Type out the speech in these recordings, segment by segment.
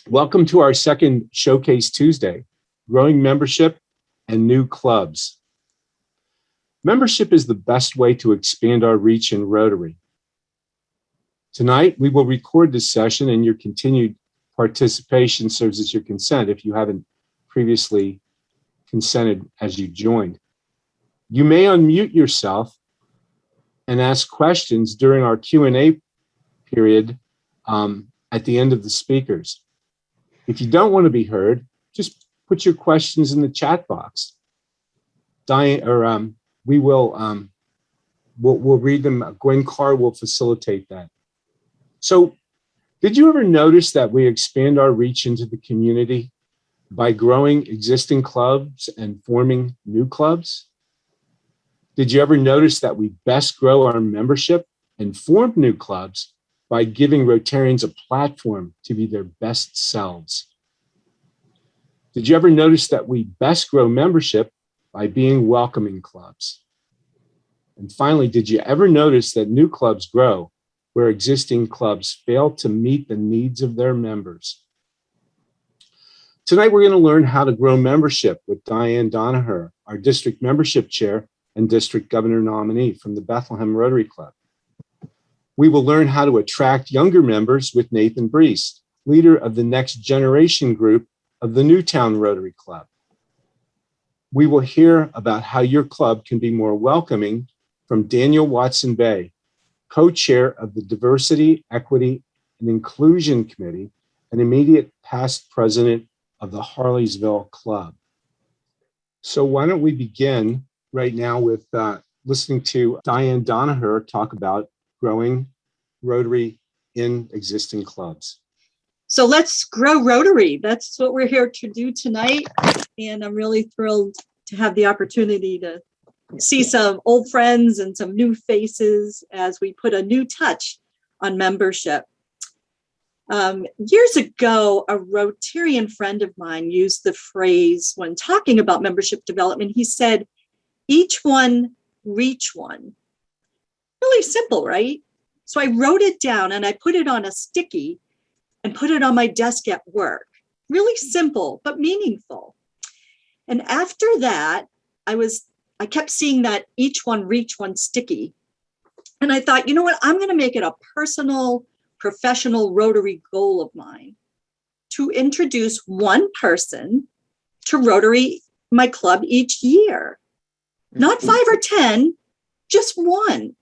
Welcome to our second Showcase Tuesday, Growing Membership and New Clubs. Membership is the best way to expand our reach in Rotary. Tonight, we will record this session, and your continued participation serves as your consent if you haven't previously consented as you joined. You may unmute yourself and ask questions during our Q&A period at the end of the speakers. If you don't want to be heard, just put your questions in the chat box. We'll read them. Gwen Carr will facilitate that. So, did you ever notice that we expand our reach into the community by growing existing clubs and forming new clubs? Did you ever notice that we best grow our membership and form new clubs by giving Rotarians a platform to be their best selves? Did you ever notice that we best grow membership by being welcoming clubs? And finally, did you ever notice that new clubs grow where existing clubs fail to meet the needs of their members? Tonight, we're going to learn how to grow membership with Diane Donaher, our district membership chair and district governor nominee from the Bethlehem Rotary Club. We will learn how to attract younger members with Nathan Brees, leader of the next generation group of the Newtown Rotary Club. We will hear about how your club can be more welcoming from Daniel Watson Bay, co-chair of the Diversity, Equity, and Inclusion Committee, and immediate past president of the Harleysville Club. So why don't we begin right now with listening to Diane Donaher talk about growing Rotary in existing clubs. So let's grow Rotary. That's what we're here to do tonight. And I'm really thrilled to have the opportunity to see some old friends and some new faces as we put a new touch on membership. Years ago, a Rotarian friend of mine used the phrase when talking about membership development. He said, "Each one, reach one." Really simple, right? So I wrote it down and I put it on a sticky and put it on my desk at work. Really simple, but meaningful. And after that, I kept seeing that each one reach one sticky. And I thought, you know what? I'm going to make it a personal, professional Rotary goal of mine to introduce one person to Rotary, my club, each year. Not 5 or 10, just one.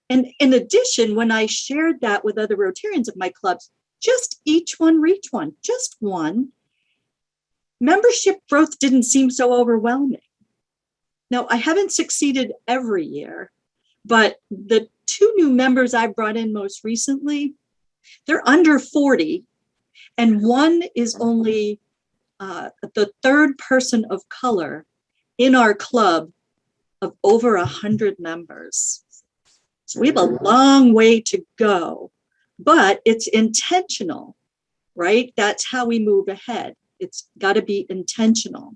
And in addition, when I shared that with other Rotarians of my clubs, just each one reach one, just one, membership growth didn't seem so overwhelming. Now, I haven't succeeded every year, but the 2 new members I brought in most recently, they're under 40, and one is only the 3rd person of color in our club of over 100 members. So we have a long way to go, but it's intentional, right? That's how we move ahead. It's got to be intentional.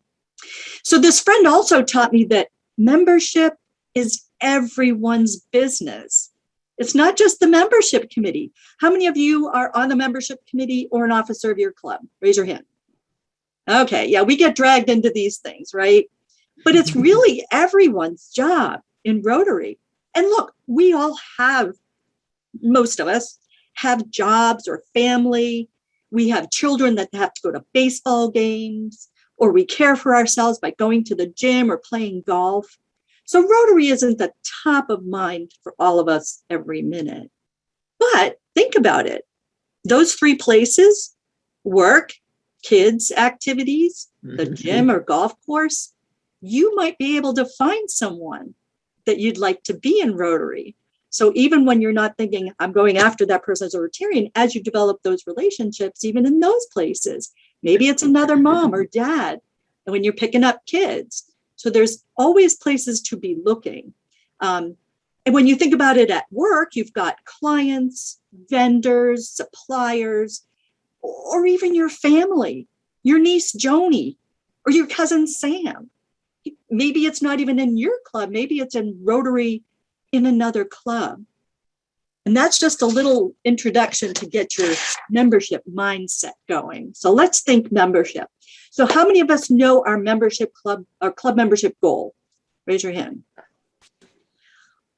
So this friend also taught me that membership is everyone's business. It's not just the membership committee. How many of you are on the membership committee or an officer of your club? Raise your hand. Okay, yeah, we get dragged into these things, right? But it's really everyone's job in Rotary. And look, we all have, most of us have jobs or family. We have children that have to go to baseball games, or we care for ourselves by going to the gym or playing golf. So Rotary isn't the top of mind for all of us every minute. But think about it. Those 3 places, work, kids' activities, the gym or golf course, you might be able to find someone that you'd like to be in Rotary. So even when you're not thinking, I'm going after that person as a Rotarian, as you develop those relationships, even in those places, maybe it's another mom or dad, and when you're picking up kids. So there's always places to be looking. And when you think about it at work, you've got clients, vendors, suppliers, or even your family, your niece Joni, or your cousin Sam. Maybe it's not even in your club. Maybe it's in Rotary in another club. And that's just a little introduction to get your membership mindset going. So let's think membership. So how many of us know our club membership goal? Raise your hand.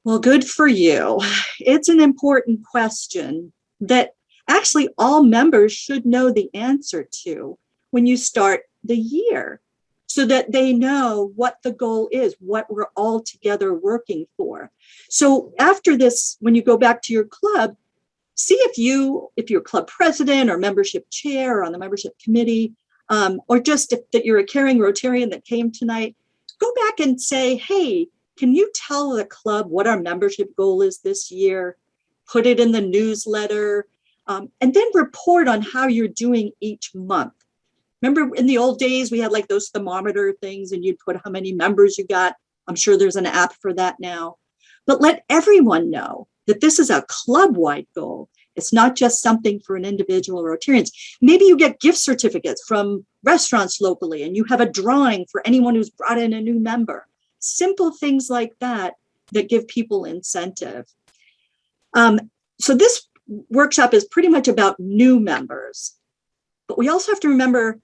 Well, good for you. It's an important question that actually all members should know the answer to when you start the year, so that they know what the goal is, what we're all together working for. So after this, when you go back to your club, see if you're club president or membership chair or on the membership committee, or just that you're a caring Rotarian that came tonight, go back and say, hey, can you tell the club what our membership goal is this year? Put it in the newsletter, and then report on how you're doing each month. Remember in the old days, we had like those thermometer things and you'd put how many members you got. I'm sure there's an app for that now. But let everyone know that this is a club-wide goal. It's not just something for an individual Rotarians. Maybe you get gift certificates from restaurants locally and you have a drawing for anyone who's brought in a new member. Simple things like that that give people incentive. So this workshop is pretty much about new members. But we also have to remember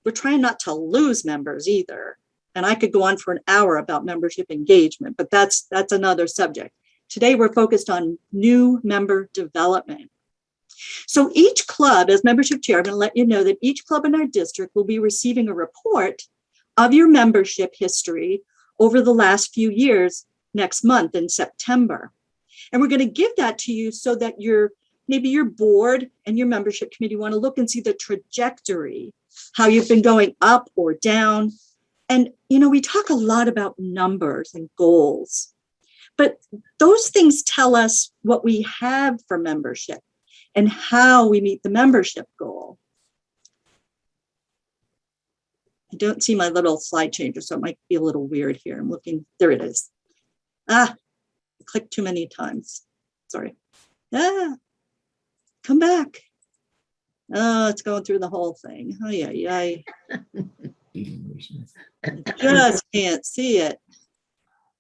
we're trying not to lose members either. And I could go on for an hour about membership engagement, but that's another subject. Today, we're focused on new member development. So each club, as membership chair, I'm going to let you know that each club in our district will be receiving a report of your membership history over the last few years next month in September. And we're going to give that to you so that maybe your board and your membership committee want to look and see the trajectory, how you've been going up or down. And, we talk a lot about numbers and goals, but those things tell us what we have for membership and how we meet the membership goal. I don't see my little slide changer, so it might be a little weird here. I'm looking, there it is. I clicked too many times. Sorry. Come back. Oh, it's going through the whole thing. Oh, yeah. Just can't see it.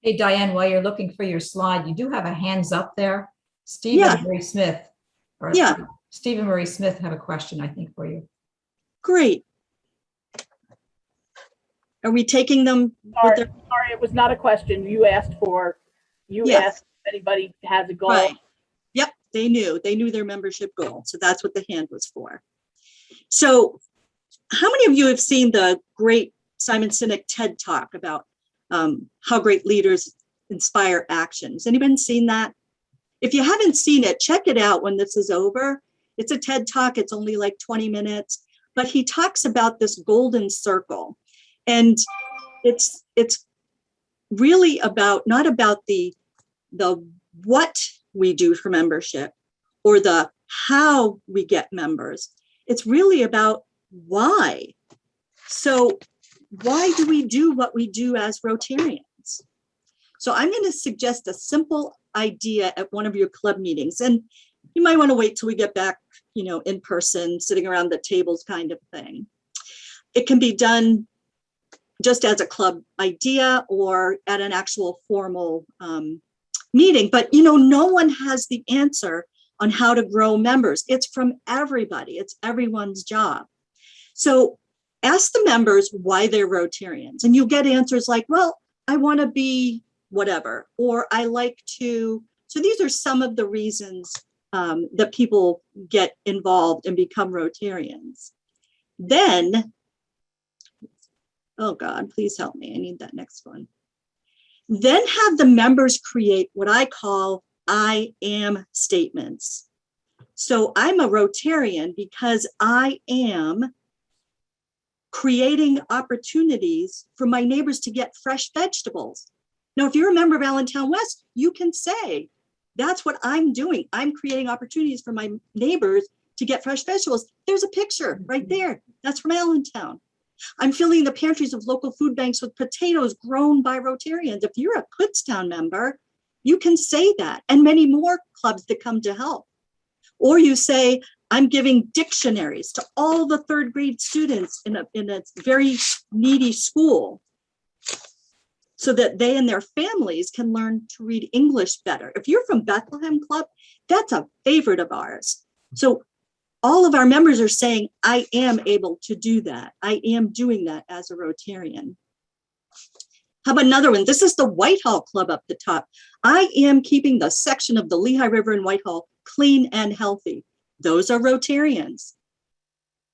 Hey, Diane, while you're looking for your slide, you do have a hands up there. Stephen Marie Smith. Stephen Marie Smith have a question, I think, for you. Great. Are we taking them? Sorry, it was not a question. You asked asked if anybody has a goal. Right. Yep, they knew their membership goal. So that's what the hand was for. So how many of you have seen the great Simon Sinek TED Talk about how great leaders inspire action? Has anybody seen that? If you haven't seen it, check it out when this is over. It's a TED Talk. It's only like 20 minutes, but he talks about this golden circle. And it's really not about the what we do for membership or the how we get members. It's really about why. So why do we do what we do as Rotarians? So I'm going to suggest a simple idea at one of your club meetings. And you might want to wait till we get back, in person, sitting around the tables kind of thing. It can be done just as a club idea or at an actual formal meeting. But, no one has the answer on how to grow members. It's from everybody. It's everyone's job. So ask the members why they're Rotarians. And you'll get answers like, well, I want to be whatever, or I like to. So these are some of the reasons that people get involved and become Rotarians. Then, oh God, please help me. I need that next one. Then have the members create what I call I am statements. So I'm a Rotarian because I am creating opportunities for my neighbors to get fresh vegetables. Now, if you're a member of Allentown West, you can say, that's what I'm doing. I'm creating opportunities for my neighbors to get fresh vegetables. There's a picture right there. That's from Allentown. I'm filling the pantries of local food banks with potatoes grown by Rotarians. If you're a Kutztown member, you can say that, and many more clubs that come to help. Or you say, I'm giving dictionaries to all the third grade students in a very needy school so that they and their families can learn to read English better. If you're from Bethlehem Club, That's a favorite of ours. So all of our members are saying, I am able to do that. I am doing that as a Rotarian. How about another one? This is the Whitehall Club up the top. I am keeping the section of the Lehigh River in Whitehall clean and healthy. Those are Rotarians.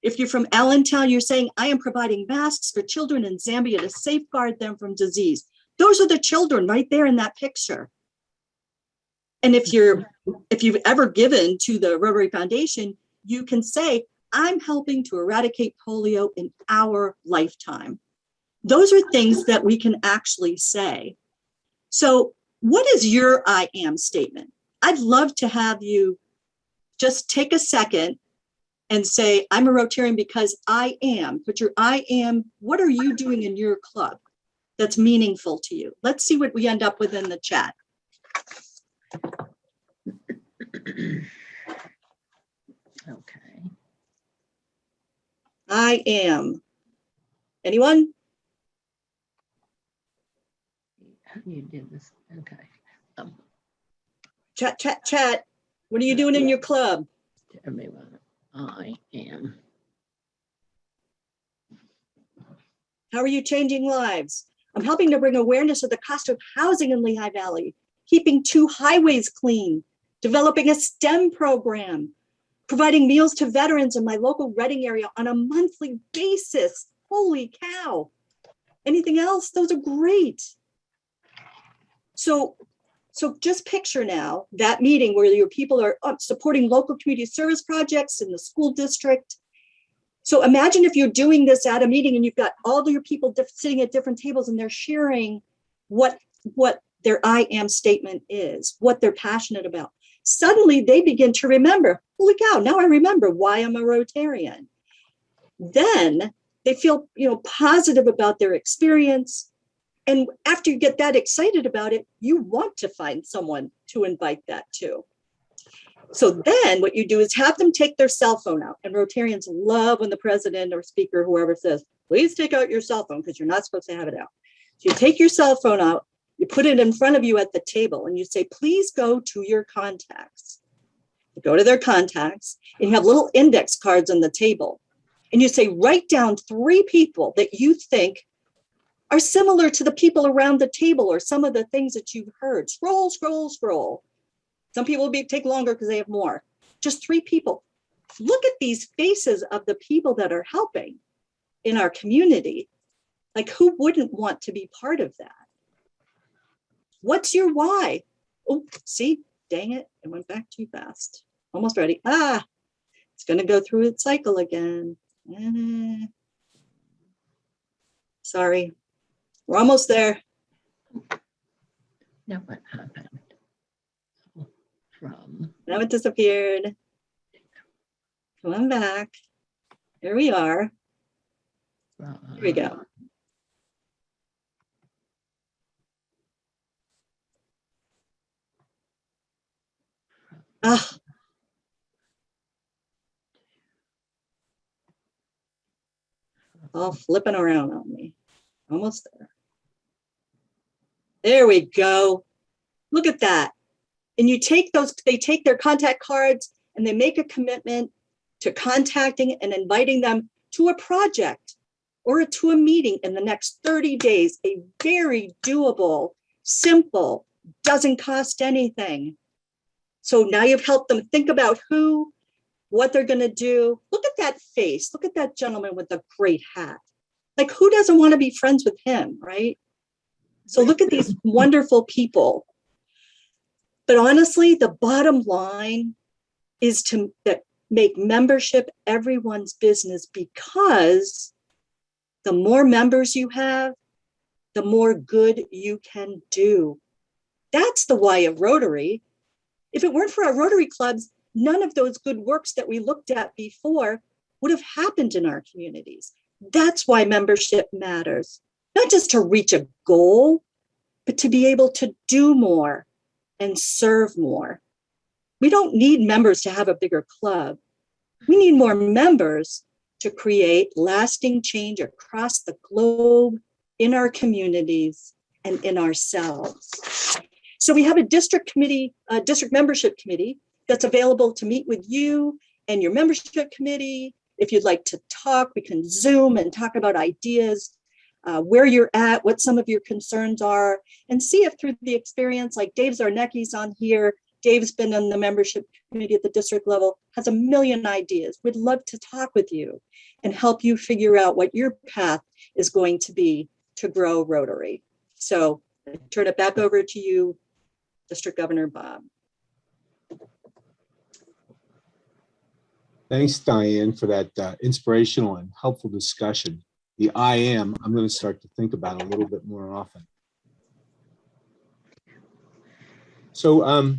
If you're from Allentown, you're saying, I am providing masks for children in Zambia to safeguard them from disease. Those are the children right there in that picture. And if you've ever given to the Rotary Foundation, you can say, I'm helping to eradicate polio in our lifetime. Those are things that we can actually say. So what is your I am statement? I'd love to have you just take a second and say, I'm a Rotarian because I am. Put your I am. What are you doing in your club that's meaningful to you? Let's see what we end up with in the chat. Okay. I am. Anyone? You did this. Okay. Chat, chat, chat. What are you doing in your club? Everyone, I am. How are you changing lives? I'm helping to bring awareness of the cost of housing in Lehigh Valley, keeping 2 highways clean, developing a STEM program, providing meals to veterans in my local Reading area on a monthly basis. Holy cow. Anything else? Those are great. So just picture now that meeting where your people are supporting local community service projects in the school district. So imagine if you're doing this at a meeting and you've got all of your people sitting at different tables and they're sharing what their I am statement is, what they're passionate about. Suddenly they begin to remember, holy cow, now I remember why I'm a Rotarian. Then they feel, positive about their experience. And after you get that excited about it, you want to find someone to invite that to. So then what you do is have them take their cell phone out. And Rotarians love when the president or speaker, whoever says, please take out your cell phone because you're not supposed to have it out. So you take your cell phone out, you put it in front of you at the table and you say, please go to your contacts. You go to their contacts and you have little index cards on the table. And you say, write down 3 people that you think are similar to the people around the table or some of the things that you've heard. Scroll, scroll, scroll. Some people will take longer because they have more. Just 3 people. Look at these faces of the people that are helping in our community. Like, who wouldn't want to be part of that? What's your why? Oh, see, dang it. It went back too fast. Almost ready. It's going to go through its cycle again. Sorry. We're almost there. Now what happened? Now it disappeared. Come on back. Here we are. Here we go. All flipping around on me. Almost there. There we go. Look at that. And you take those, they take their contact cards and they make a commitment to contacting and inviting them to a project or to a meeting in the next 30 days. A very doable, simple, doesn't cost anything. So now you've helped them think about who, what they're going to do. Look at that face. Look at that gentleman with the great hat. Like, who doesn't want to be friends with him, right? So look at these wonderful people. But honestly, the bottom line is to make membership everyone's business, because the more members you have, the more good you can do. That's the why of Rotary. If it weren't for our Rotary clubs, none of those good works that we looked at before would have happened in our communities. That's why membership matters. Not just to reach a goal, but to be able to do more and serve more. We don't need members to have a bigger club. We need more members to create lasting change across the globe, in our communities, and in ourselves. So we have a district committee, district membership committee, that's available to meet with you and your membership committee. If you'd like to talk, we can Zoom and talk about ideas, where you're at, what some of your concerns are, and see if through the experience, like Dave Zarnecki's on here, Dave's been in the membership committee at the district level, has a million ideas. We'd love to talk with you and help you figure out what your path is going to be to grow Rotary. So I turn it back over to you, District Governor Bob. Thanks, Diane, for that inspirational and helpful discussion. The I'm going to start to think about a little bit more often. So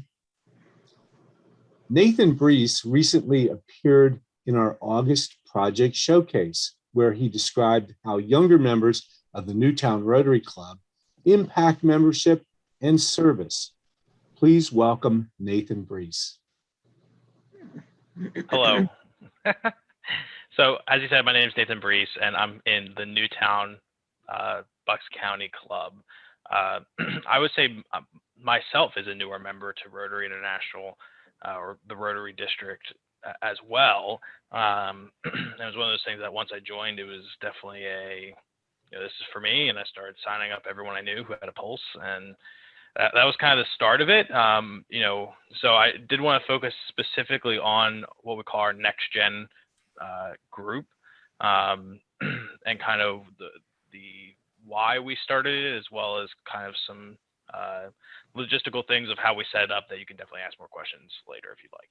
Nathan Brees recently appeared in our August project showcase, where he described how younger members of the Newtown Rotary Club impact membership and service. Please welcome Nathan Brees. Hello. So as you said, my name is Nathan Brees, and I'm in the Newtown Bucks County Club. I would say myself is a newer member to Rotary International or the Rotary District as well. It was one of those things that once I joined, it was definitely this is for me, and I started signing up everyone I knew who had a pulse, and that was kind of the start of it. So I did want to focus specifically on what we call our next gen group, and kind of the why we started it, as well as kind of some logistical things of how we set it up that you can definitely ask more questions later if you'd like.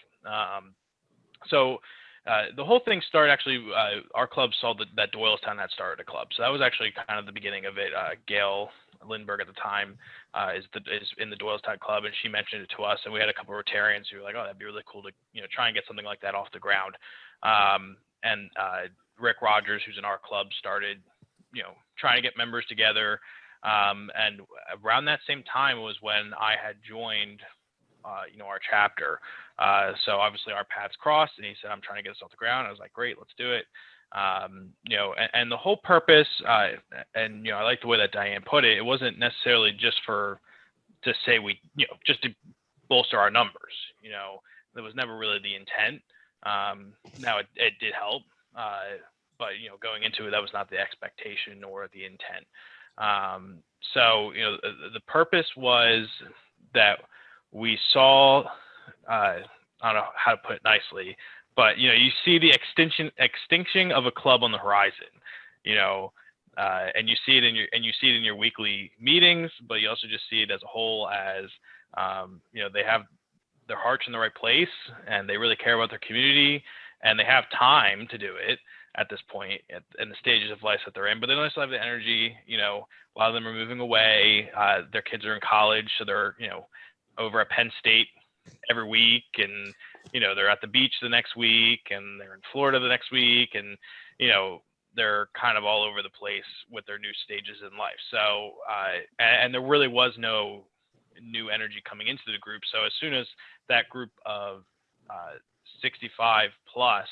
So the whole thing started actually, our club saw that Doylestown had started a club. So that was actually kind of the beginning of it. Gail Lindbergh at the time is in the Doylestown Club, and she mentioned it to us, and we had a couple of Rotarians who were like, oh, that'd be really cool to try and get something like that off the ground. And Rick Rogers, who's in our club, started trying to get members together, and around that same time was when I had joined our chapter. So obviously our paths crossed, and he said, I'm trying to get this off the ground. I was like, great, let's do it. And the whole purpose, and I like the way that Diane put it, it wasn't necessarily just to say just to bolster our numbers. That was never really the intent. Now it did help, but going into it, that was not the expectation or the intent. So the purpose was that we saw, I don't know how to put it nicely, but you see the extinction of a club on the horizon, and you see it in your weekly meetings, but you also just see it as a whole as they have their hearts in the right place, and they really care about their community, and they have time to do it at this point in the stages of life that they're in, but they don't still have the energy. A lot of them are moving away. Their kids are in college, so they're over at Penn State every week, and they're at the beach the next week, and they're in Florida the next week, and they're kind of all over the place with their new stages in life. So and there really was no new energy coming into the group. So as soon as that group of 65 plus,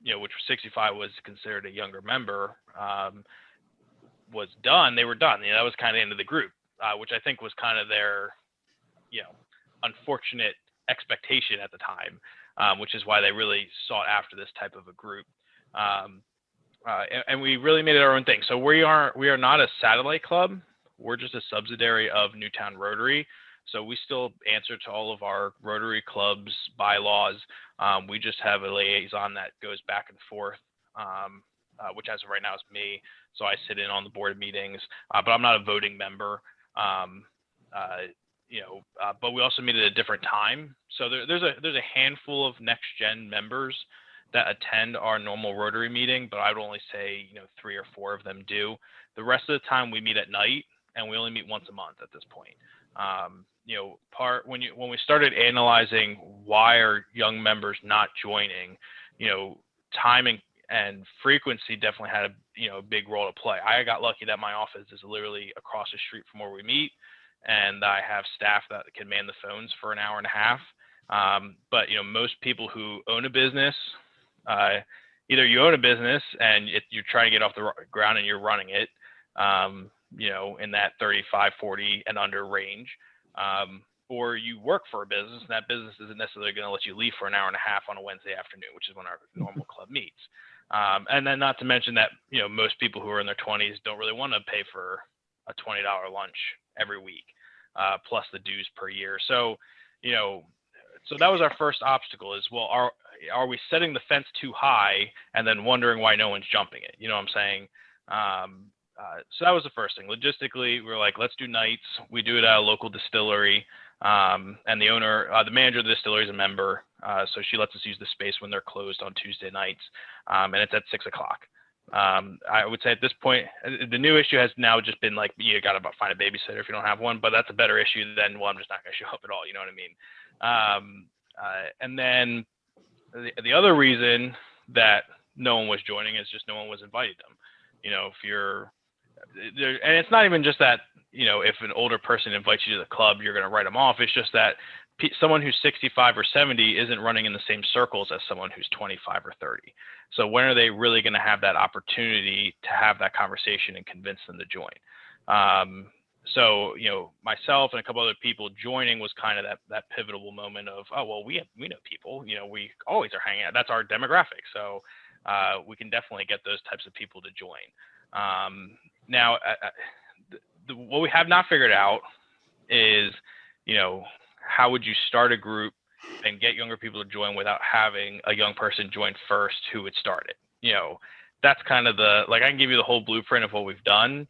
which 65 was considered a younger member, was done, they were done. That was kind of the end of the group, which I think was kind of their unfortunate expectation at the time, which is why they really sought after this type of a group. And we really made it our own thing. So we are not a satellite club. We're just a subsidiary of Newtown Rotary. So we still answer to all of our Rotary clubs bylaws. We just have a liaison that goes back and forth, which as of right now is me. So I sit in on the board meetings, but I'm not a voting member. But we also meet at a different time. So there's a handful of next gen members that attend our normal Rotary meeting, but I would only say 3 or 4 of them do. The rest of the time we meet at night, and we only meet once a month at this point. When we started analyzing why are young members not joining, timing and frequency definitely had a big role to play. I got lucky that my office is literally across the street from where we meet, and I have staff that can man the phones for an hour and a half. But most people who own a business, either you own a business and you're trying to get off the ground and you're running it, in that 35, 40 and under range, or you work for a business and that business isn't necessarily going to let you leave for an hour and a half on a Wednesday afternoon, which is when our normal club meets. And then not to mention that, most people who are in their 20s don't really want to pay for a $20 lunch every week, plus the dues per year. So, so that was our first obstacle is, well, are we setting the fence too high and then wondering why no one's jumping it? You know what I'm saying? So that was the first thing. Logistically, we were like, let's do nights. We do it at a local distillery. And the manager of the distillery is a member. So she lets us use the space when they're closed on Tuesday nights. And it's at 6 o'clock. I would say at this point, the new issue has now just been like, you got to find a babysitter if you don't have one, but that's a better issue than, well, I'm just not going to show up at all. You know what I mean? And then the other reason that no one was joining is just no one was inviting them. If you're there, and it's not even just that, if an older person invites you to the club, you're going to write them off. It's just that someone who's 65 or 70 isn't running in the same circles as someone who's 25 or 30. So when are they really going to have that opportunity to have that conversation and convince them to join? So, myself and a couple other people joining was kind of that pivotal moment of, oh, well, we know people, we always are hanging out. That's our demographic. So we can definitely get those types of people to join. Now, what we have not figured out is, how would you start a group and get younger people to join without having a young person join first who would start it? That's kind of I can give you the whole blueprint of what we've done,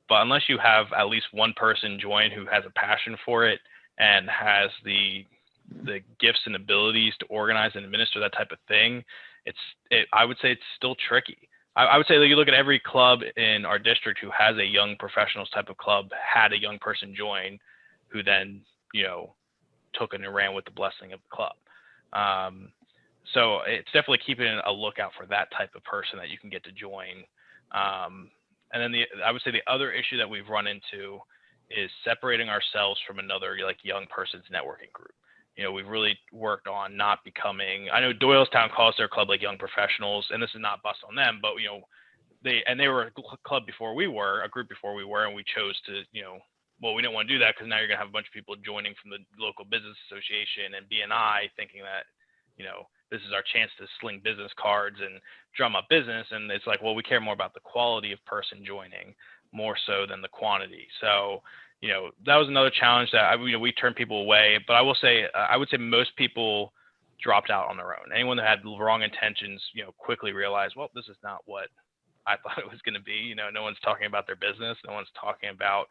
but unless you have at least one person join who has a passion for it and has the gifts and abilities to organize and administer that type of thing, I would say it's still tricky. I would say that you look at every club in our district who has a young professionals type of club had a young person join who then, took it and ran with the blessing of the club. So it's definitely keeping a lookout for that type of person that you can get to join. And then I would say the other issue that we've run into is separating ourselves from another young person's networking group. We've really worked on not becoming, I know Doylestown calls their club young professionals, and this is not bust on them, but they were a club before we were, a group before we were, and we chose to, well, we didn't want to do that because now you're gonna have a bunch of people joining from the local business association and BNI thinking that, this is our chance to sling business cards and drum up business. And it's like, well, we care more about the quality of person joining more so than the quantity. So, that was another challenge that we turned people away. But I would say most people dropped out on their own. Anyone that had wrong intentions, quickly realized, well, this is not what I thought it was going to be. No one's talking about their business. No one's talking about,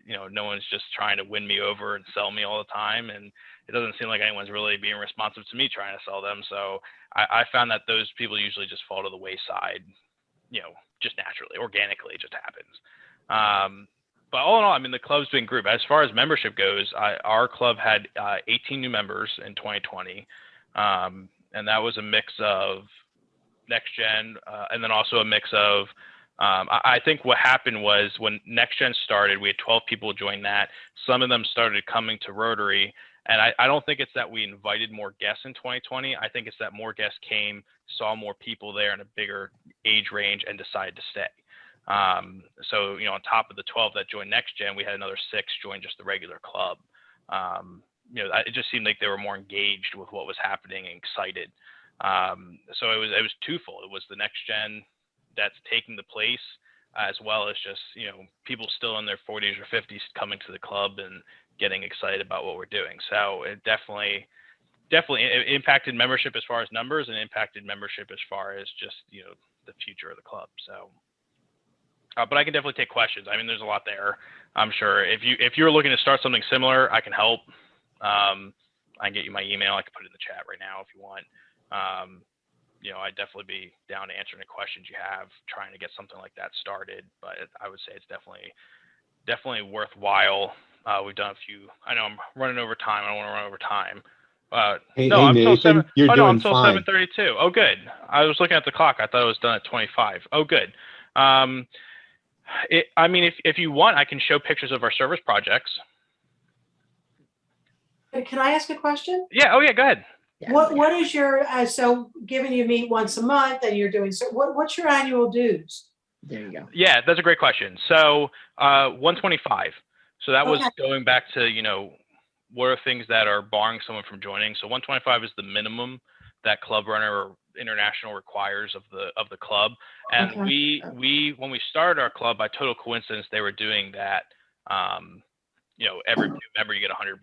no one's just trying to win me over and sell me all the time. And it doesn't seem like anyone's really being responsive to me trying to sell them. So I found that those people usually just fall to the wayside, just naturally, organically, it just happens. But all in all, the club's been group. As far as membership goes, our club had 18 new members in 2020. And that was a mix of next gen and then also a mix of, I think what happened was when next gen started, we had 12 people join that. Some of them started coming to Rotary. And I don't think it's that we invited more guests in 2020. I think it's that more guests came, saw more people there in a bigger age range and decided to stay. So, on top of the 12 that joined next gen, we had another 6 join just the regular club. It just seemed like they were more engaged with what was happening and excited. So it was twofold. It was the next gen that's taking the place, as well as just, people still in their 40s or 50s coming to the club and getting excited about what we're doing. So it definitely it impacted membership as far as numbers and impacted membership as far as just, the future of the club. So, but I can definitely take questions. There's a lot there. I'm sure if you're looking to start something similar, I can help. I can get you my email. I can put it in the chat right now if you want. I'd definitely be down to answering the questions you have, trying to get something like that started. But I would say it's definitely worthwhile. We've done a few. I know I'm running over time. I don't want to run over time. Hey, no, I'm Nathan, still you're doing I'm still fine. 7:32. Oh, good. I was looking at the clock. I thought it was done at 25. Oh, good. If you want, I can show pictures of our service projects. Can I ask a question? Yeah. Oh, yeah. Go ahead. Yeah, What is your, so given you meet once a month and you're doing, so what's your annual dues? there you go. Yeah, that's a great question. So 125. So that was Okay. going back to, what are things that are barring someone from joining? So 125 is the minimum that Club Runner or International requires of the club. And Okay. we when we started our club, by total coincidence, they were doing that. You know, every new member you get $100.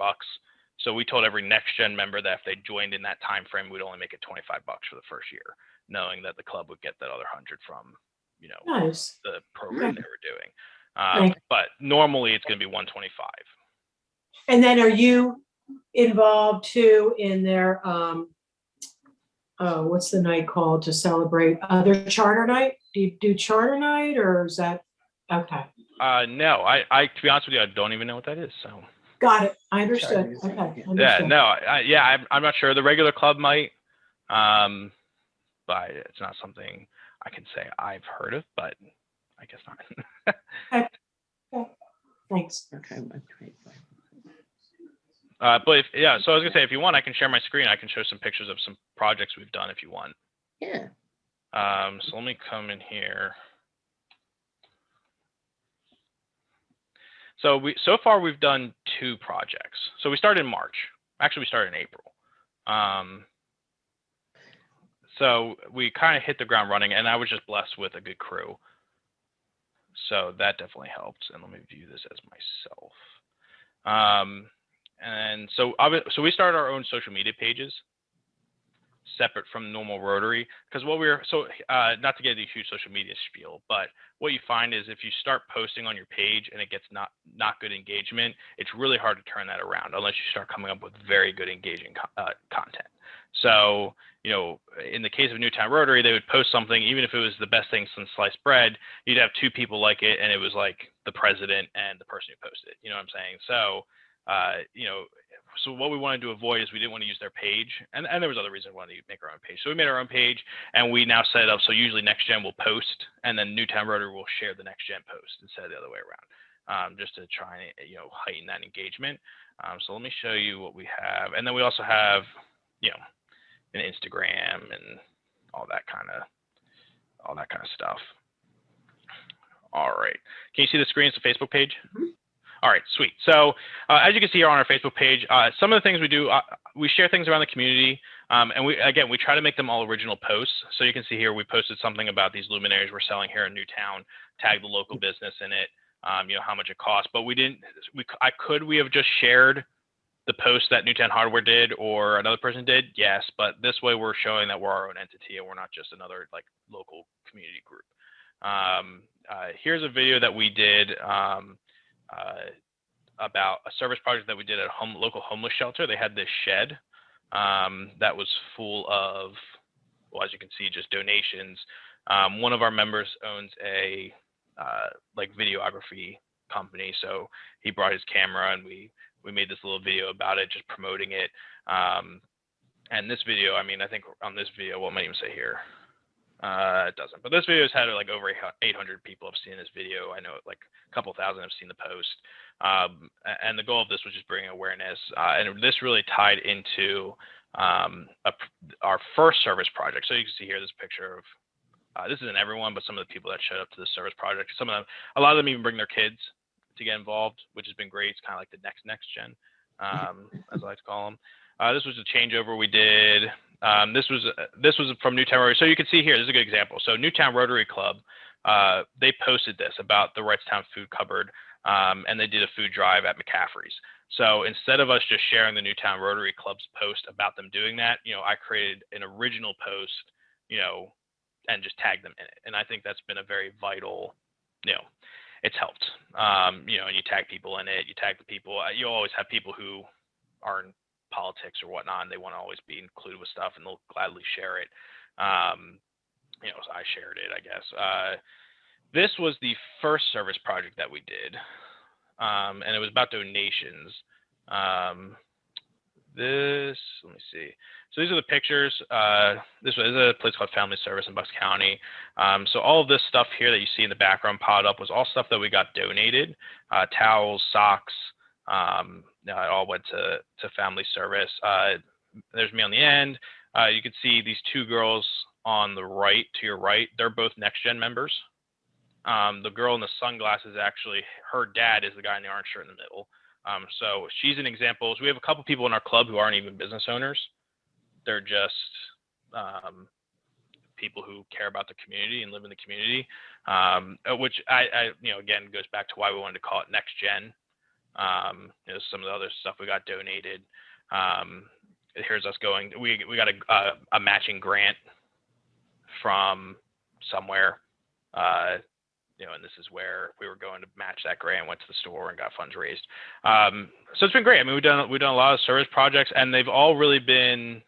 So we told every next gen member that if they joined in that time frame, we'd only make it $25 for the first year, knowing that the club would get that other 100 from, you know, Nice. the program they were doing. Thank you. But normally it's going to be 125. And then are you involved too in their, what's the night called to celebrate? Their charter night? Do you do charter night or is that, okay. No, I to be honest with you, I don't even know what that is. So. Got it. I understood. Charter, Okay. yeah. Yeah, Understood. no, I'm not sure. The regular club might, but it's not something I can say I've heard of, but I guess not. Thanks. Okay. 125. But so I was gonna say, if you want, I can share my screen. I can show some pictures of some projects we've done if you want. Yeah. So let me come in here. So far we've done 2 projects. So we started in March. Actually, we started in April. So we kind of hit the ground running, and I was just blessed with a good crew. So that definitely helped. And let me view this as myself. And so we started our own social media pages, separate from normal Rotary, because what not to get into a huge social media spiel, but what you find is if you start posting on your page and it gets not good engagement, it's really hard to turn that around unless you start coming up with very good engaging content. So, you know, in the case of Newtown Rotary, they would post something, even if it was the best thing since sliced bread, you'd have 2 people like it, and it was like the president and the person who posted it. You know what I'm saying? So, you know, so what we wanted to avoid is we didn't want to use their page, and there was other reasons we wanted to make our own page. So we made our own page, and we now set it up so usually Next Gen will post, and then Newtown Rotary will share the Next Gen post instead of the other way around, just to try and, you know, heighten that engagement. So let me show you what we have, and then we also have, you know, an Instagram and all that kind of stuff. All right, can you see the screen? It's the Facebook page. All right, sweet. So as you can see here on our Facebook page, some of the things we do, we share things around the community, and we try to make them all original posts. So you can see here we posted something about these luminaries we're selling here in Newtown, tagged the local business in it, you know, how much it costs. But we didn't. We have just shared the post that Newtown Hardware did or another person did, yes. But this way we're showing that we're our own entity and we're not just another like local community group. Here's a video that we did. About a service project that we did at a local homeless shelter. They had this shed that was full of, well, as you can see, just donations. One of our members owns a like videography company, so he brought his camera and we made this little video about it, just promoting it. And this video, I mean, I think on this video, what might I even say here? It doesn't, but this video has had like over 800 people have seen this video. I know like a couple thousand have seen the post. And the goal of this was just bringing awareness. And this really tied into our first service project. So you can see here this picture of, this isn't everyone, but some of the people that showed up to this service project. Some of them, a lot of them even bring their kids to get involved, which has been great. It's kind of like the next gen, as I like to call them. This was a changeover we did. This was from Newtown Rotary. So you can see here, this is a good example. So Newtown Rotary Club, they posted this about the Wrightstown food cupboard, and they did a food drive at McCaffrey's. So instead of us just sharing the Newtown Rotary Club's post about them doing that, you know, I created an original post, you know, and just tagged them in it. And I think that's been a very vital, you know, it's helped. You know, and you tag people in it, you tag the people. You always have people who are in politics or whatnot, and they want to always be included with stuff, and they'll gladly share it. You know, so I shared it, I guess. This was the first service project that we did, and it was about donations. Let me see. So these are the pictures. This is a place called Family Service in Bucks County. So all of this stuff here that you see in the background piled up was all stuff that we got donated, towels, socks. It all went to Family Service. There's me on the end. You can see these 2 girls on the right, to your right. They're both Next Gen members. The girl in the sunglasses, actually, her dad is the guy in the orange shirt in the middle. So she's an example. So we have a couple people in our club who aren't even business owners. They're just people who care about the community and live in the community, which I again, goes back to why we wanted to call it Next Gen. Some of the other stuff we got donated. Here's us going. We got a matching grant from somewhere, and this is where we were going to match that grant. Went to the store and got funds raised. So it's been great. I mean, we've done a lot of service projects, and they've all really been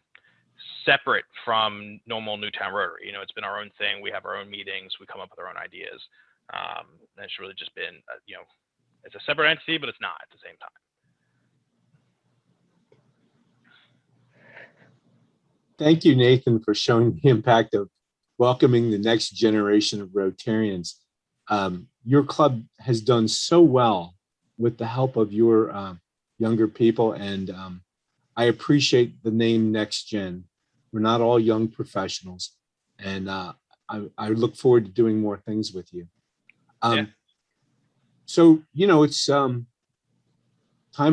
separate from normal Newtown Rotary. It's been our own thing. We have our own meetings. We come up with our own ideas. And it's really just been, it's a separate entity, but it's not at the same time. Thank you, Nathan, for showing the impact of welcoming the next generation of Rotarians. Your club has done so well with the help of your younger people, and I appreciate the name Next Gen. We're not all young professionals, and I look forward to doing more things with you. Yeah. So, it's time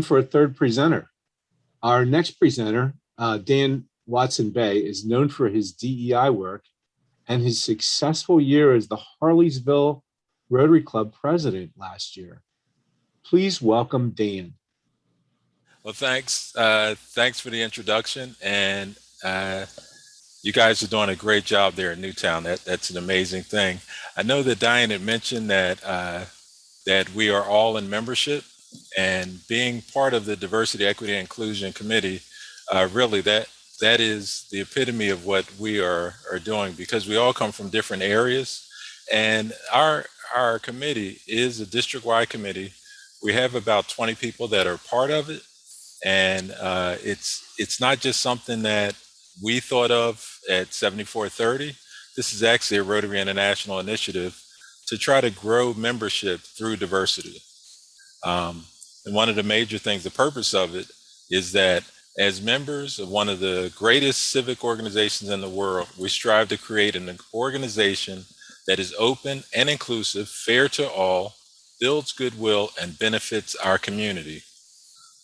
for a third presenter. Our next presenter, Dan Watson Bay, is known for his DEI work and his successful year as the Harleysville Rotary Club president last year. Please welcome Dan. Well, thanks. Thanks for the introduction. And you guys are doing a great job there in Newtown. That's an amazing thing. I know that Diane had mentioned that that we are all in membership, and being part of the Diversity, Equity, and Inclusion Committee, really that is the epitome of what we are doing, because we all come from different areas, and our committee is a district-wide committee. We have about 20 people that are part of it, and it's not just something that we thought of at 7430. This is actually a Rotary International initiative to try to grow membership through diversity. And one of the major things, the purpose of it, is that as members of one of the greatest civic organizations in the world, we strive to create an organization that is open and inclusive, fair to all, builds goodwill, and benefits our community.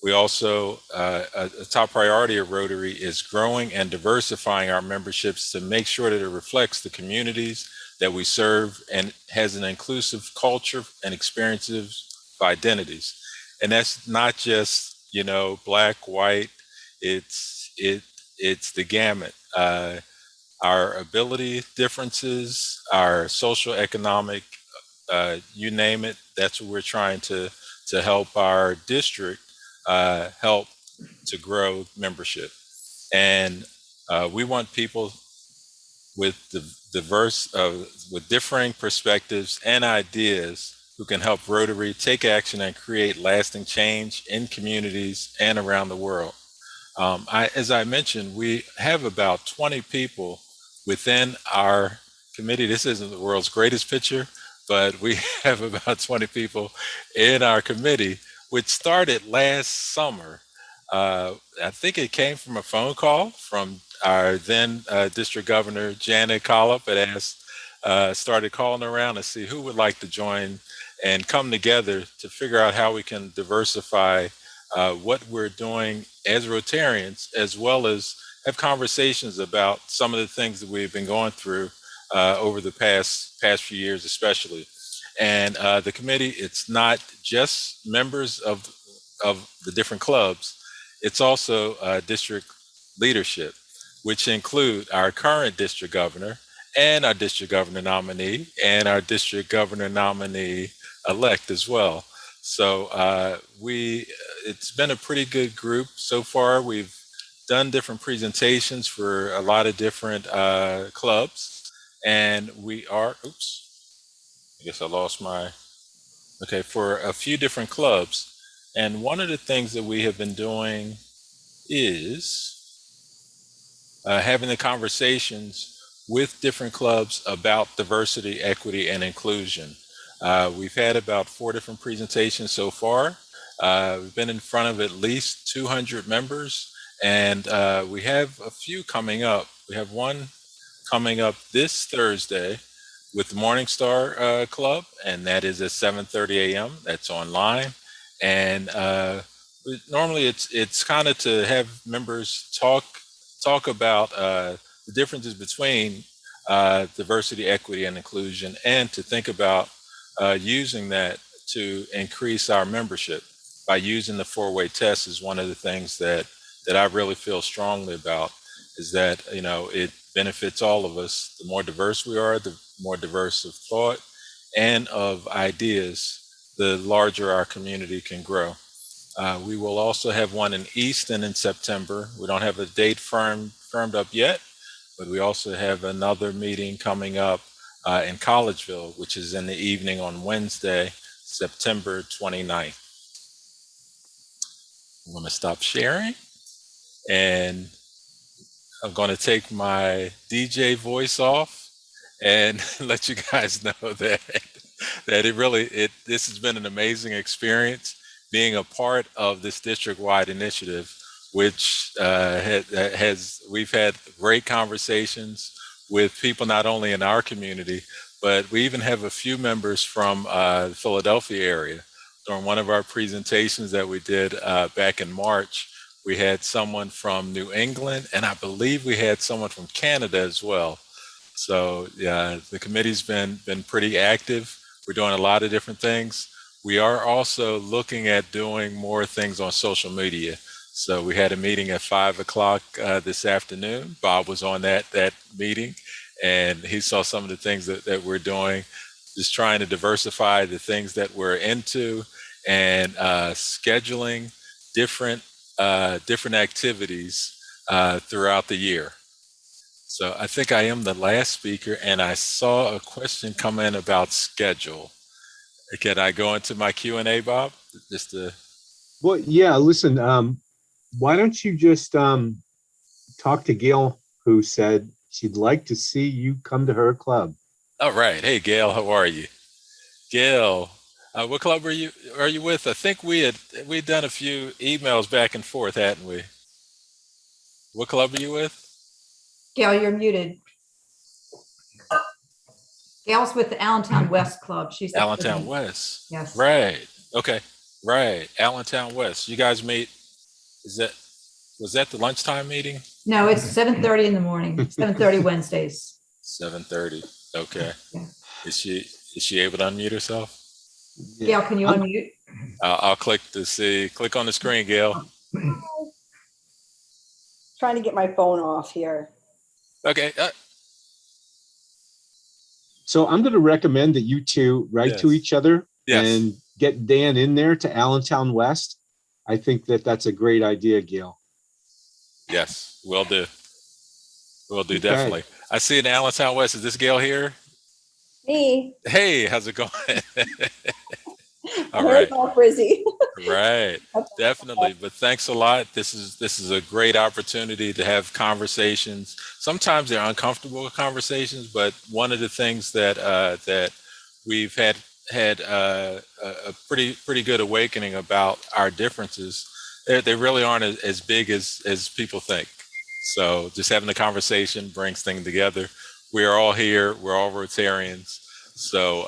We also, a top priority of Rotary is growing and diversifying our memberships to make sure that it reflects the communities that we serve and has an inclusive culture and experiences of identities. And that's not just, black, white, it's the gamut. Our ability differences, our social, economic, you name it, that's what we're trying to help our district help to grow membership. And we want people with with differing perspectives and ideas who can help Rotary take action and create lasting change in communities and around the world. As I mentioned, we have about 20 people within our committee. This isn't the world's greatest picture, but we have about 20 people in our committee, which started last summer. I think it came from a phone call from our then District Governor, Janet Collop, had asked, started calling around to see who would like to join and come together to figure out how we can diversify what we're doing as Rotarians, as well as have conversations about some of the things that we've been going through over the past few years, especially. And the committee, it's not just members of the different clubs, it's also district leadership, which include our current district governor and our district governor nominee and our district governor nominee elect as well. So it's been a pretty good group so far. We've done different presentations for a lot of different clubs, and we are, I guess I lost for a few different clubs. And one of the things that we have been doing is having the conversations with different clubs about diversity, equity, and inclusion. We've had about 4 different presentations so far. We've been in front of at least 200 members, and we have a few coming up. We have one coming up this Thursday with the Morning Star Club, and that is at 7:30 a.m. That's online. And normally it's kind of to have members talk about the differences between diversity, equity, and inclusion, and to think about using that to increase our membership by using the four-way test is one of the things that I really feel strongly about, is that, you know, it benefits all of us. The more diverse we are, the more diverse of thought and of ideas, the larger our community can grow. We will also have one in Easton in September. We don't have a date firmed up yet, but we also have another meeting coming up in Collegeville, which is in the evening on Wednesday, September 29th. I'm going to stop sharing, and I'm going to take my DJ voice off and let you guys know that this has been an amazing experience being a part of this district-wide initiative, which we've had great conversations with people not only in our community, but we even have a few members from the Philadelphia area. During one of our presentations that we did back in March, we had someone from New England, and I believe we had someone from Canada as well. So yeah, the committee's been pretty active. We're doing a lot of different things. We are also looking at doing more things on social media. So we had a meeting at 5 o'clock this afternoon. Bob was on that meeting, and he saw some of the things that we're doing, just trying to diversify the things that we're into, and scheduling different activities throughout the year. So I think I am the last speaker, and I saw a question come in about schedule. Can I go into my Q&A, Bob? Well, yeah, listen, why don't you just talk to Gail, who said she'd like to see you come to her club. All right. Hey, Gail, how are you? Gail, what club are you with? I think we'd done a few emails back and forth, hadn't we? What club are you with? Gail, you're muted. Gail's with the Allentown West Club. She's Allentown West. Yes. Right. Okay. Right. Allentown West. You guys meet. Was that the lunchtime meeting? No, it's 7:30 in the morning. 7:30 Wednesdays. 7:30. Okay. Yeah. Is she able to unmute herself? Gail, can you unmute? I'll click on the screen, Gail. Trying to get my phone off here. Okay. So I'm going to recommend that you two write to each other and get Dan in there to Allentown West. I think that's a great idea, Gail. Yes, will do. Will do, definitely. I see in Allentown West. Is this Gail here? Me. Hey, how's it going? All right. All frizzy. Right, definitely. But thanks a lot. This is a great opportunity to have conversations. Sometimes they're uncomfortable conversations, but one of the things that we've had a pretty good awakening about our differences. They really aren't as big as people think. So just having the conversation brings things together. We are all here. We're all Rotarians. So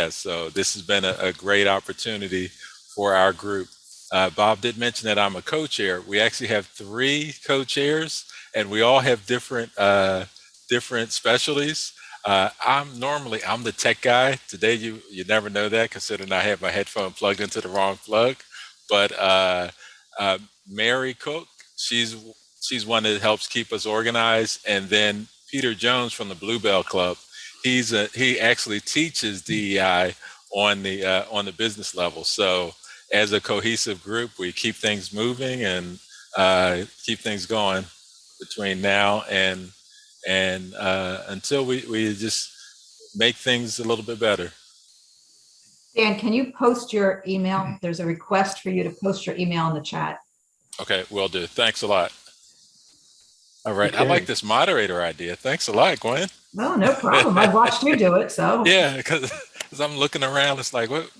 so this has been a great opportunity for our group. Bob did mention that I'm a co-chair. We actually have 3 co-chairs, and we all have different specialties. I'm the tech guy. Today you never know that, considering I have my headphone plugged into the wrong plug. But Mary Cook, she's one that helps keep us organized, and then Peter Jones from the Bluebell Club. He actually teaches DEI on the business level. So as a cohesive group, we keep things moving and keep things going between now and until we just make things a little bit better. Dan, can you post your email? There's a request for you to post your email in the chat. Okay, will do. Thanks a lot. All right. Okay. I like this moderator idea. Thanks a lot, Gwen. Oh, no problem. I've watched you do it, so. Yeah, because I'm looking around, it's like, what?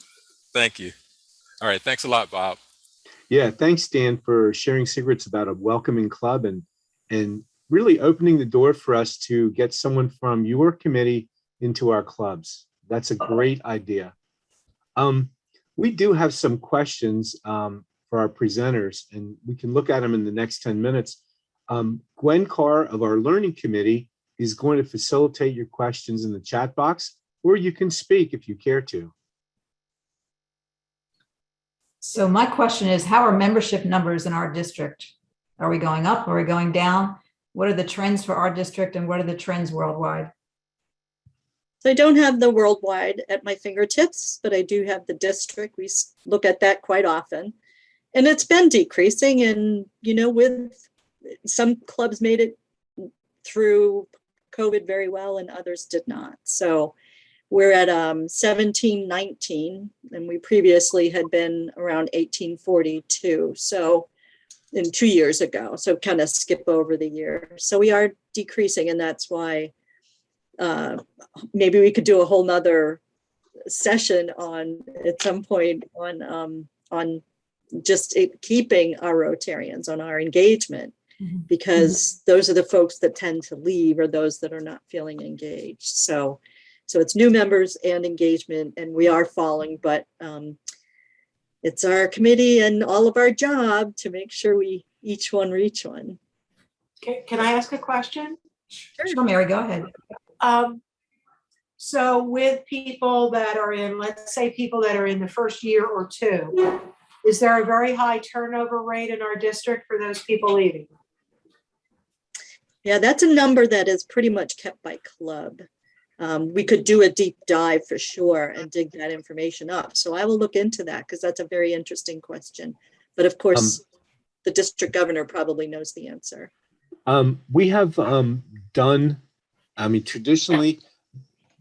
Thank you. All right. Thanks a lot, Bob. Yeah, thanks, Dan, for sharing secrets about a welcoming club and really opening the door for us to get someone from your committee into our clubs. That's a great idea. We do have some questions for our presenters, and we can look at them in the next 10 minutes. Gwen Carr of our Learning Committee is going to facilitate your questions in the chat box, or you can speak if you care to. So my question is, how are membership numbers in our district? Are we going up? Are we going down? What are the trends for our district and what are the trends worldwide? So I don't have the worldwide at my fingertips, but I do have the district. We look at that quite often. And it's been decreasing, and, you know, with some clubs made it through COVID very well and others did not. So we're at 1719, and we previously had been around 1842. So in 2 years ago, so kind of skip over the year. So we are decreasing, and that's why maybe we could do a whole nother session on at some point on just keeping our Rotarians, on our engagement, because those are the folks that tend to leave, or those that are not feeling engaged. So it's new members and engagement, and we are falling, but it's our committee and all of our job to make sure we each one reach one. Can I ask a question? Sure, Mary, go ahead. So with people that are in, let's say people that are in the first year or two, is there a very high turnover rate in our district for those people leaving? Yeah, that's a number that is pretty much kept by club. We could do a deep dive for sure and dig that information up. So I will look into that, because that's a very interesting question. But of course, the district governor probably knows the answer. We have done, I mean, traditionally,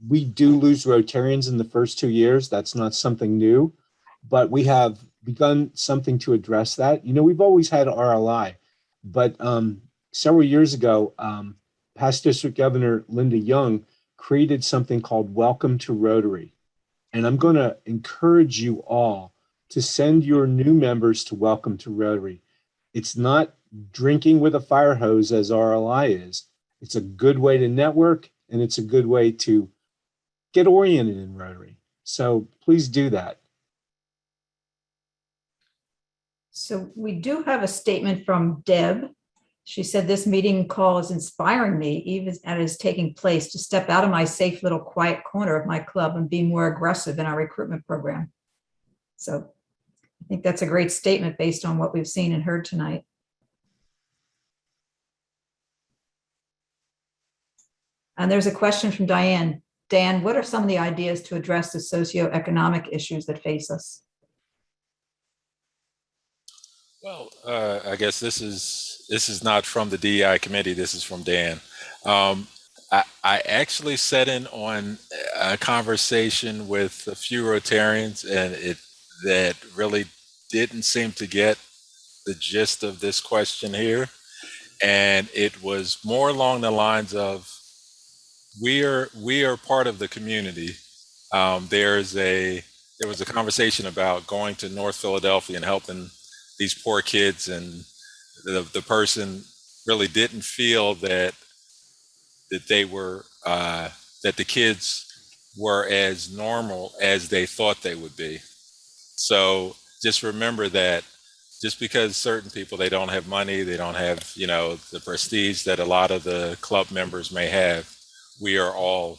we do lose Rotarians in the first 2 years. That's not something new, but we have begun something to address that. You know, we've always had RLI, but several years ago, past District Governor Linda Young created something called Welcome to Rotary. And I'm going to encourage you all to send your new members to Welcome to Rotary. It's not drinking with a fire hose as RLI is. It's a good way to network, and it's a good way to get oriented in Rotary. So please do that. So we do have a statement from Deb. She said, this meeting call is inspiring me, even as it is taking place, to step out of my safe little quiet corner of my club and be more aggressive in our recruitment program. So I think that's a great statement based on what we've seen and heard tonight. And there's a question from Diane. Dan, what are some of the ideas to address the socioeconomic issues that face us? Well, I guess this is not from the DEI committee. This is from Dan. I actually sat in on a conversation with a few Rotarians, and that really didn't seem to get the gist of this question here. And it was more along the lines of, we are part of the community. There was a conversation about going to North Philadelphia and helping these poor kids, and the person really didn't feel that they were that the kids were as normal as they thought they would be. So just remember that just because certain people, they don't have money, they don't have, you know, the prestige that a lot of the club members may have, we are all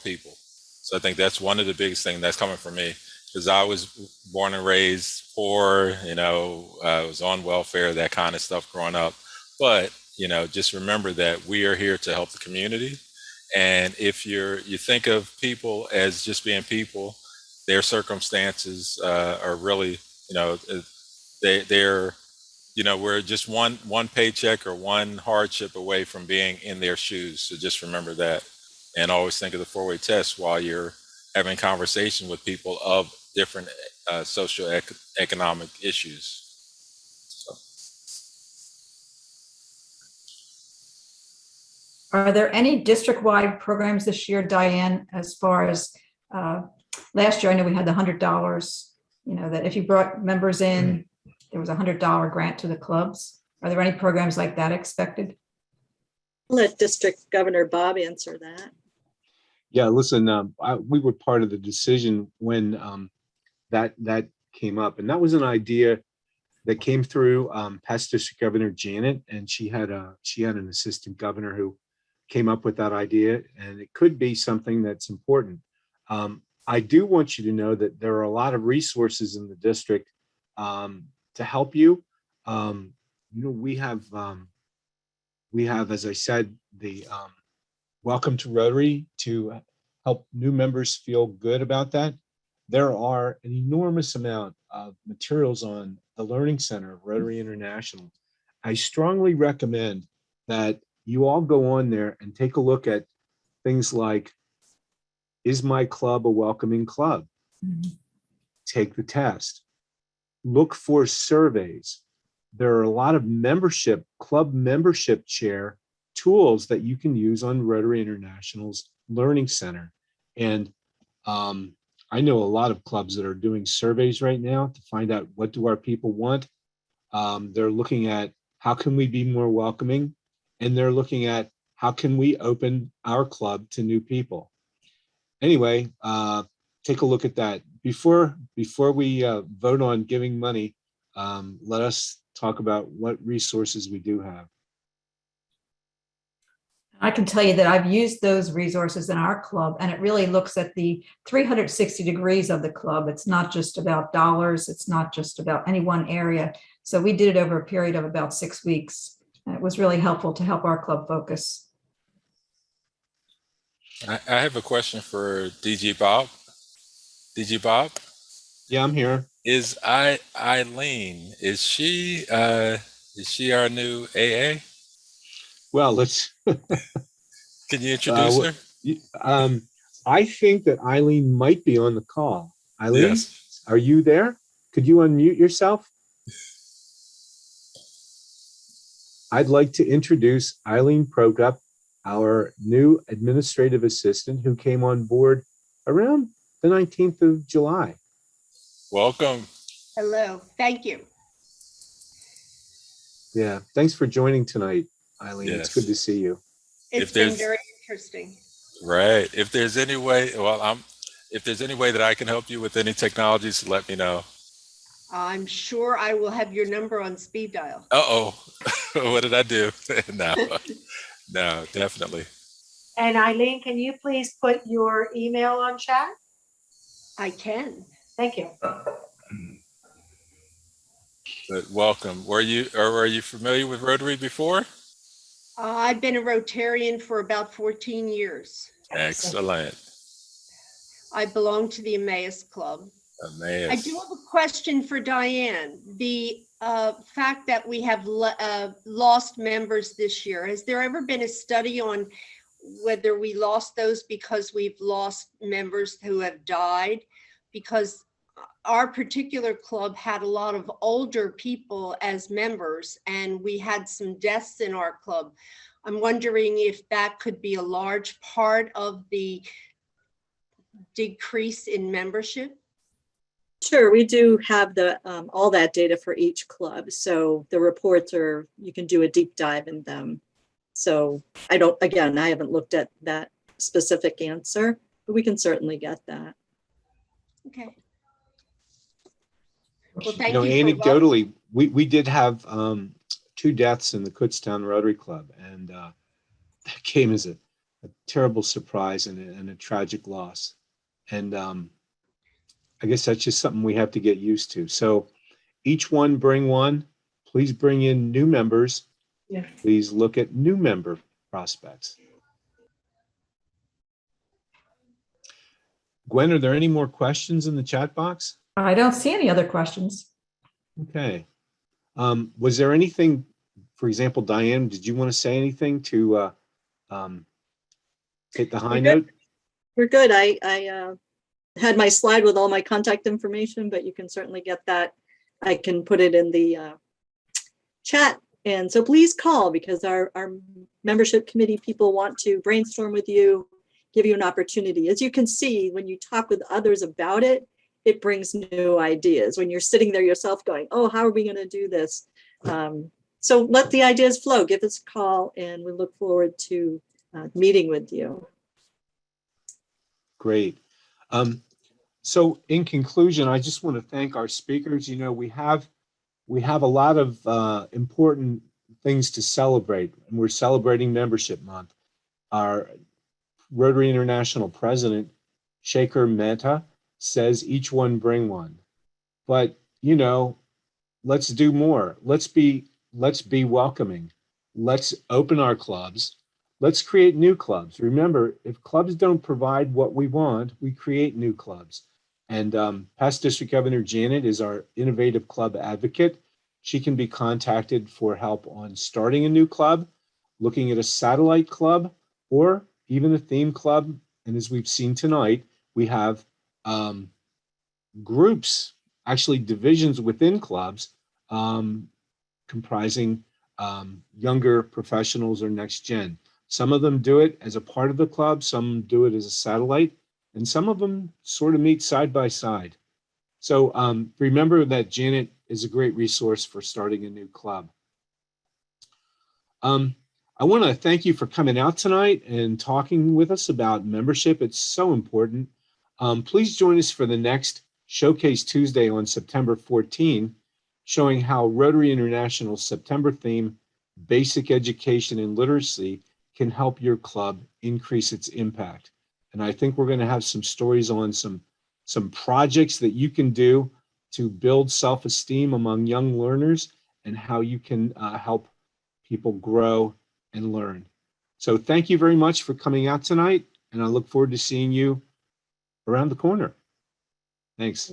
people. So I think that's one of the biggest things that's coming from me, because I was born and raised poor, you know, I was on welfare, that kind of stuff growing up. But, you know, just remember that we are here to help the community. And if you think of people as just being people, their circumstances are really, you know, they're, you know, we're just one paycheck or one hardship away from being in their shoes. So just remember that, and always think of the four-way test while you're having conversation with people of different socioeconomic issues. So. Are there any district-wide programs this year, Diane, as far as last year? I know we had the $100, you know, that if you brought members in, there was a $100 grant to the clubs. Are there any programs like that expected? Let District Governor Bob answer that. Yeah, listen, we were part of the decision when that came up. And that was an idea that came through past District Governor Janet, and she had an assistant governor who came up with that idea, and it could be something that's important. I do want you to know that there are a lot of resources in the district to help you. We have, as I said, the Welcome to Rotary to help new members feel good about that. There are an enormous amount of materials on the Learning Center of Rotary International. I strongly recommend that you all go on there and take a look at things like, is my club a welcoming club? Mhm. Take the test. Look for surveys. There are a lot of club membership chair tools that you can use on Rotary International's Learning Center. And I know a lot of clubs that are doing surveys right now to find out, what do our people want? They're looking at, how can we be more welcoming? And they're looking at, how can we open our club to new people? Anyway, take a look at that. Before we vote on giving money, let us talk about what resources we do have. I can tell you that I've used those resources in our club, and it really looks at the 360 degrees of the club. It's not just about dollars. It's not just about any one area. So we did it over a period of about 6 weeks. And it was really helpful to help our club focus. I have a question for DG Bob. DG Bob? Yeah, I'm here. Is Eileen, is she our new AA? Well, let's. Can you introduce her? I think that Eileen might be on the call. Eileen, Yes. Are you there? Could you unmute yourself? I'd like to introduce Eileen Progup, our new administrative assistant who came on board around the 19th of July. Welcome. Hello, thank you. Yeah, thanks for joining tonight, Eileen. Yes. It's good to see you. It's been very interesting. Right. If there's any way, if there's any way that I can help you with any technologies, let me know. I'm sure I will have your number on speed dial. Uh-oh. What did I do? No, definitely. And Eileen, can you please put your email on chat? I can. Thank you. But welcome. Were you familiar with Rotary before? I've been a Rotarian for about 14 years. Excellent. I belong to the Emmaus Club. Emmaus. I do have a question for Diane. The fact that we have lost members this year, has there ever been a study on whether we lost those because we've lost members who have died? Because our particular club had a lot of older people as members, and we had some deaths in our club. I'm wondering if that could be a large part of the decrease in membership. Sure, we do have the all that data for each club. So the reports are, you can do a deep dive in them. So I haven't looked at that specific answer, but we can certainly get that. Okay. Well, thank you. Anecdotally, we did have 2 deaths in the Kutztown Rotary Club, and that came as a terrible surprise and a tragic loss. And I guess that's just something we have to get used to. So each one bring one. Please bring in new members. Yeah. Please look at new member prospects. Gwen, are there any more questions in the chat box? I don't see any other questions. Okay. Was there anything, for example, Diane, did you want to say anything to hit the high note? We're good. I had my slide with all my contact information, but you can certainly get that. I can put it in the chat. And so please call, because our membership committee people want to brainstorm with you, give you an opportunity. As you can see, when you talk with others about it, it brings new ideas. When you're sitting there yourself going, oh, how are we going to do this? So let the ideas flow. Give us a call, and we look forward to meeting with you. Great. So in conclusion, I just want to thank our speakers. You know, we have a lot of important things to celebrate, and we're celebrating Membership Month. Our Rotary International president, Shekhar Mehta, says each one bring one. But, you know, let's do more. Let's be welcoming. Let's open our clubs. Let's create new clubs. Remember, if clubs don't provide what we want, we create new clubs. And past District Governor Janet is our innovative club advocate. She can be contacted for help on starting a new club, looking at a satellite club, or even a theme club. And as we've seen tonight, we have groups, actually divisions within clubs, comprising younger professionals or next gen. Some of them do it as a part of the club, some do it as a satellite, and some of them sort of meet side by side. So remember that Janet is a great resource for starting a new club. I want to thank you for coming out tonight and talking with us about membership. It's so important. Please join us for the next Showcase Tuesday on September 14, showing how Rotary International's September theme, Basic Education and Literacy, can help your club increase its impact. And I think we're going to have some stories on some projects that you can do to build self-esteem among young learners and how you can help people grow and learn. So thank you very much for coming out tonight, and I look forward to seeing you around the corner. Thanks.